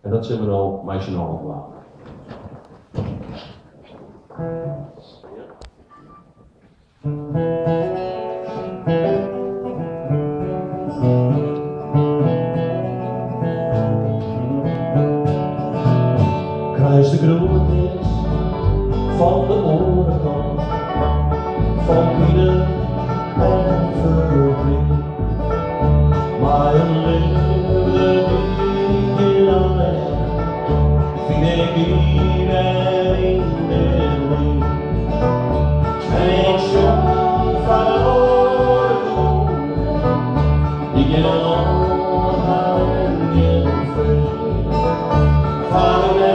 En dat zullen we al meisje nog ontlaten. Kruis de groentes van de orenkant, van binnen en verdriet. Maar een leven die je aan mij vind ik hier en in Berlijn. En ik zong van de orenkant, die je al houdt in vrede. Van de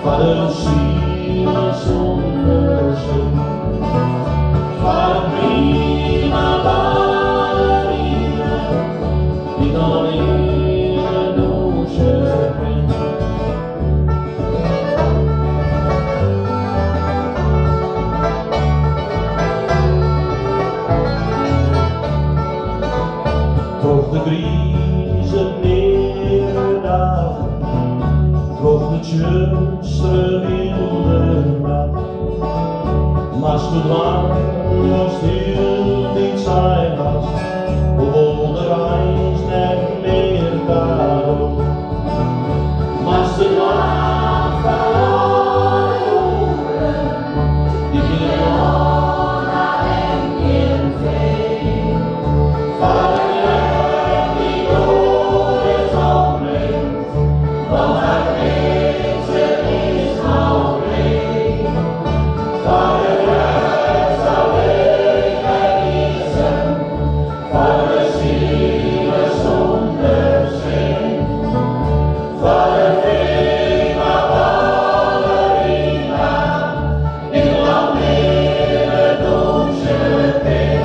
Vader, zie me zonder zin. Vader, prima ballerina, die alleen een doosje brengt. Toch de grieze neerdagen, toch de tjustere wilde nacht. Maar zolang was heel niet zijn was, begon de reis net meer daarop. Maar zolang verloren jongeren, die gingen al naar hem in veen. Vader, die nooit al brengt, want hij weet ze is al reen. Vader, het zal ik kiezen, Vader, zie me zonder zin. Vader, prima ballerina, ik laat meer het doosje in.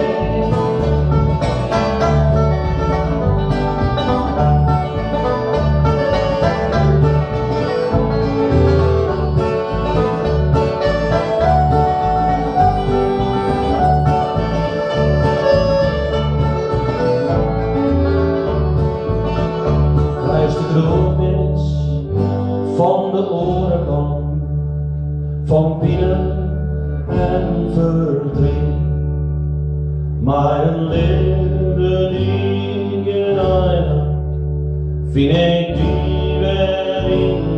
Grootnis van de orenkant, van binnen en verdriet. Maar een leven die je aan, vind ik die weer in